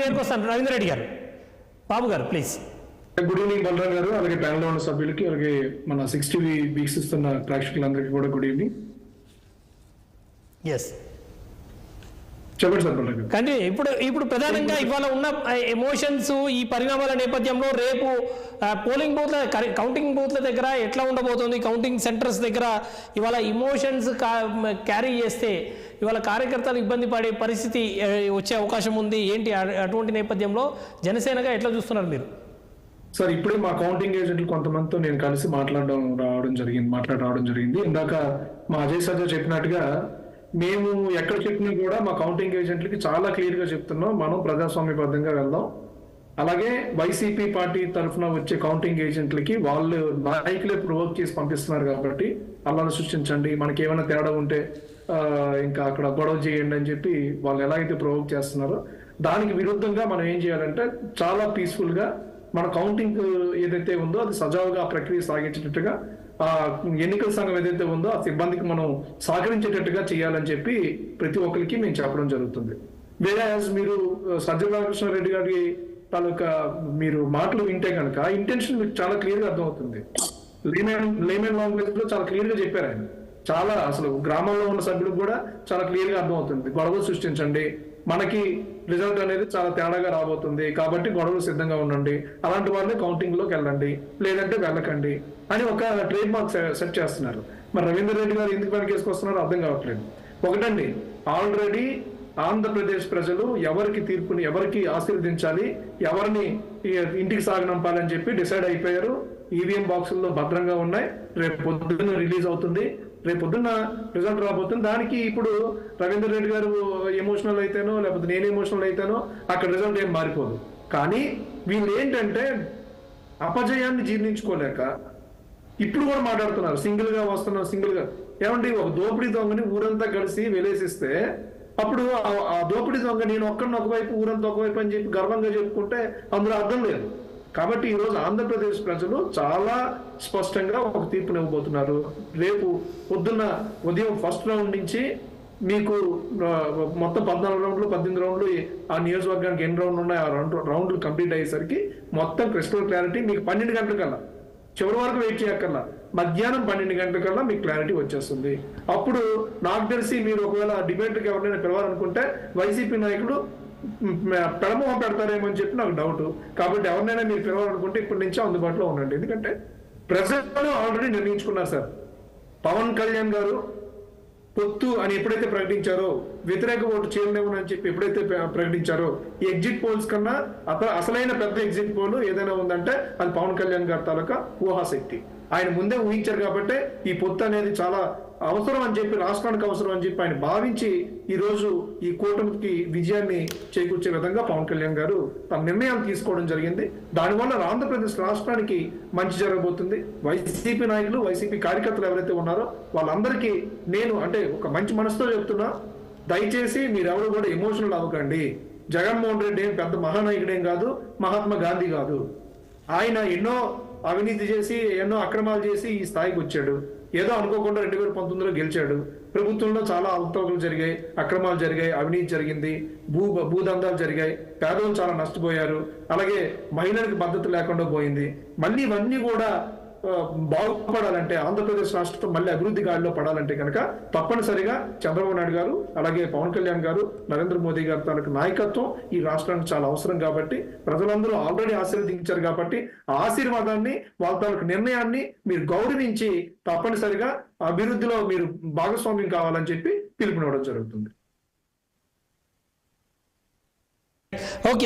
దగ్గరకు వస్తాను. రవీందర్ రెడ్డి గారు, బాబు గారు ప్లీజ్. గుడ్ ఈవినింగ్ బలరాం గారు, అలాగే ప్యానెల్లో ఉన్న సభ్యులకి, అలాగే మన 60 వీక్షిస్తున్న ప్రేక్షకులందరికీ కూడా గుడ్ ఈవినింగ్. ఎస్ చెప్పండి సార్ బలరాం గారు. కానీ ఇప్పుడు ప్రధానంగా ఇవాళ ఉన్న ఎమోషన్స్, ఈ పరిణామాల నేపథ్యంలో రేపు పోలింగ్ బూత్ల కౌంటింగ్ బూత్ల దగ్గర ఎట్లా ఉండబోతుంది, కౌంటింగ్ సెంటర్స్ దగ్గర ఇవాళ ఇమోషన్స్ క్యారీ చేస్తే ఇవాళ కార్యకర్తలు ఇబ్బంది పడే పరిస్థితి వచ్చే అవకాశం ఉంది ఏంటి? అటువంటి నేపథ్యంలో జనసేనగా ఎట్లా చూస్తున్నారు మీరు? సార్ ఇప్పుడే మా కౌంటింగ్ ఏజెంట్లు కొంతమందితో నేను కలిసి మాట్లాడడం జరిగింది. ఇందాక మా అజయ్ సజ్జా చెప్పినట్టుగా మేము ఎక్కడ చెప్పినా కూడా మా కౌంటింగ్ ఏజెంట్లకి చాలా క్లియర్ గా చెప్తున్నాం, మనం ప్రజాస్వామ్యబద్ధంగా వెళ్దాం. అలాగే వైసీపీ పార్టీ తరఫున వచ్చే కౌంటింగ్ ఏజెంట్లకి వాళ్ళు నాయకులే ప్రొవోక్ చేసి పంపిస్తున్నారు కాబట్టి అల్లాను సృష్టించండి, మనకి ఏమైనా తేడా ఉంటే ఇంకా అక్కడ గొడవ చేయండి అని చెప్పి వాళ్ళు ఎలా అయితే ప్రొవోక్ చేస్తున్నారో దానికి విరుద్ధంగా మనం ఏం చేయాలంటే చాలా పీస్ఫుల్ గా మన కౌంటింగ్ ఏదైతే ఉందో అది సజావుగా ఆ ప్రక్రియ సాగించేటట్టుగా ఆ ఎన్నికల సంఘం ఏదైతే ఉందో ఆ సిబ్బందికి మనం సహకరించేటట్టుగా చేయాలని చెప్పి ప్రతి ఒక్కరికి మేము చెప్పడం జరుగుతుంది. వేరే మీరు సజ్జల రామకృష్ణారెడ్డి గారి తాలూకా మీరు మాటలు వింటే కనుక ఇంటెన్షన్ మీకు చాలా క్లియర్ గా అర్థమవుతుంది. లేమెన్ లాంగ్వేజ్ లో చాలా క్లియర్ గా చెప్పారు ఆయన. చాలా అసలు గ్రామంలో ఉన్న సభ్యులకు కూడా చాలా క్లియర్ గా అర్థమవుతుంది. గొడవలు సృష్టించండి, మనకి రిజల్ట్ అనేది చాలా తేడాగా రాబోతుంది కాబట్టి గొడవలు సిద్ధంగా ఉండండి, అలాంటి వాళ్ళే కౌంటింగ్ లోకి వెళ్ళండి, లేదంటే వెళ్ళకండి అని ఒక ట్రేడ్ మార్క్ సెట్ చేస్తున్నారు. మరి రవీందర్ రెడ్డి గారు ఎందుకు వెనకేసుకొస్తున్నారో అర్థం కావట్లేదు. ఒకటండి, ఆల్రెడీ ఆంధ్రప్రదేశ్ ప్రజలు ఎవరికి ఆశీర్వదించాలి, ఎవరిని ఇంటికి సాగనంపాలని చెప్పి డిసైడ్ అయిపోయారు. ఈవీఎం బాక్సుల్లో భద్రంగా ఉన్నాయి, రేపు పొద్దున్న రిలీజ్ అవుతుంది, రేపు పొద్దున్న రిజల్ట్ రాబోతుంది. దానికి ఇప్పుడు రవీందర్ రెడ్డి గారు ఎమోషనల్ అయితేనో లేకపోతే నేను ఎమోషనల్ అయితేనో అక్కడ రిజల్ట్ ఏం మారిపోదు. కానీ వీళ్ళు ఏంటంటే అపజయాన్ని జీర్ణించుకోలేక ఇప్పుడు కూడా మాట్లాడుతున్నారు, సింగిల్ గా ఏమండి ఒక దోపిడీ దొంగని ఊరంతా కలిసి వెలేసిస్తే అప్పుడు ఆ దోపిడీ దొంగ నేను ఒక్కడిని ఒకవైపు ఊరంతా ఒకవైపు అని చెప్పి గర్వంగా చెప్పుకుంటే అందులో అర్థం లేదు. కాబట్టి ఈరోజు ఆంధ్రప్రదేశ్ ప్రజలు చాలా స్పష్టంగా ఒక తీర్పుని ఇవ్వబోతున్నారు. రేపు పొద్దున్న ఉదయం ఫస్ట్ రౌండ్ నుంచి మీకు మొత్తం 14 రౌండ్లు 18 రౌండ్లు ఆ నియోజకవర్గానికి ఎన్ని రౌండ్లు ఉన్నాయి ఆ రౌండ్లు కంప్లీట్ అయ్యేసరికి మొత్తం క్రిస్టల్ క్లారిటీ మీకు 12 గంటలకల్లా, చివరి వరకు వెయిట్ చేయక్కర్లా, మధ్యాహ్నం 12 గంటలకల్లా మీకు క్లారిటీ వచ్చేస్తుంది. అప్పుడు నాకు తెలిసి మీరు ఒకవేళ డిబేట్కి ఎవరినైనా పిలవాలనుకుంటే వైసీపీ నాయకులు పెడమోహం పెడతారేమో అని చెప్పి నాకు డౌట్. కాబట్టి ఎవరినైనా మీరు పిలవాలనుకుంటే ఇప్పటి నుంచే అందుబాటులో ఉండండి. ఎందుకంటే ప్రజలు ఆల్రెడీ నిర్ణయించుకున్నారు సార్. పవన్ కళ్యాణ్ గారు పొత్తు అని ఎప్పుడైతే ప్రకటించారో, వ్యతిరేక ఓటు చేయలేమని అని చెప్పి ఎప్పుడైతే ప్రకటించారో, ఈ ఎగ్జిట్ పోల్స్ కన్నా అసలైన పెద్ద ఎగ్జిట్ పోల్ ఏదైనా ఉందంటే అది పవన్ కళ్యాణ్ గారి తాలూకా ఊహాశక్తి. ఆయన ముందే ఊహించారు కాబట్టి ఈ పొత్తు అనేది చాలా అవసరం అని చెప్పి, రాష్ట్రానికి అవసరం అని చెప్పి ఆయన భావించి ఈ రోజు ఈ కూటమికి విజయాన్ని చేకూర్చే విధంగా పవన్ కళ్యాణ్ గారు తన నిర్ణయాలు తీసుకోవడం జరిగింది. దానివల్ల ఆంధ్రప్రదేశ్ రాష్ట్రానికి మంచి జరగబోతుంది. వైసీపీ నాయకులు, వైసీపీ కార్యకర్తలు ఎవరైతే ఉన్నారో వాళ్ళందరికీ నేను అంటే ఒక మంచి మనసుతో చెప్తున్నా, దయచేసి మీరెవరు కూడా ఎమోషనల్ అవ్వకండి. జగన్మోహన్ రెడ్డి ఏం పెద్ద మహానాయకుడేం కాదు, మహాత్మా గాంధీ కాదు. ఆయన ఎన్నో అవినీతి చేసి ఎన్నో అక్రమాలు చేసి ఈ స్థాయికి వచ్చాడు. ఏదో అనుకోకుండా 2019లో గెలిచాడు. ప్రభుత్వంలో చాలా అవకతవకలు జరిగాయి, అక్రమాలు జరిగాయి, అవినీతి జరిగింది, భూదందాలు జరిగాయి, పేదలు చాలా నష్టపోయారు, అలాగే మహిళలకు భద్రత లేకుండా పోయింది. మళ్ళీ ఇవన్నీ కూడా బాగుపడాలంటే, ఆంధ్రప్రదేశ్ రాష్ట్రం మళ్ళీ అభివృద్ధి గాడిలో పడాలంటే కనుక తప్పనిసరిగా చంద్రబాబు నాయుడు గారు, అలాగే పవన్ కళ్యాణ్ గారు, నరేంద్ర మోదీ గారి తాలూకు నాయకత్వం ఈ రాష్ట్రానికి చాలా అవసరం. కాబట్టి ప్రజలందరూ ఆల్రెడీ ఆశీర్వదించారు కాబట్టి ఆ ఆశీర్వాదాన్ని, వాళ్ళ తాలూకు నిర్ణయాన్ని మీరు గౌరవించి తప్పనిసరిగా అభివృద్ధిలో మీరు భాగస్వామ్యం కావాలని చెప్పి పిలుపునివ్వడం జరుగుతుంది. ఓకే.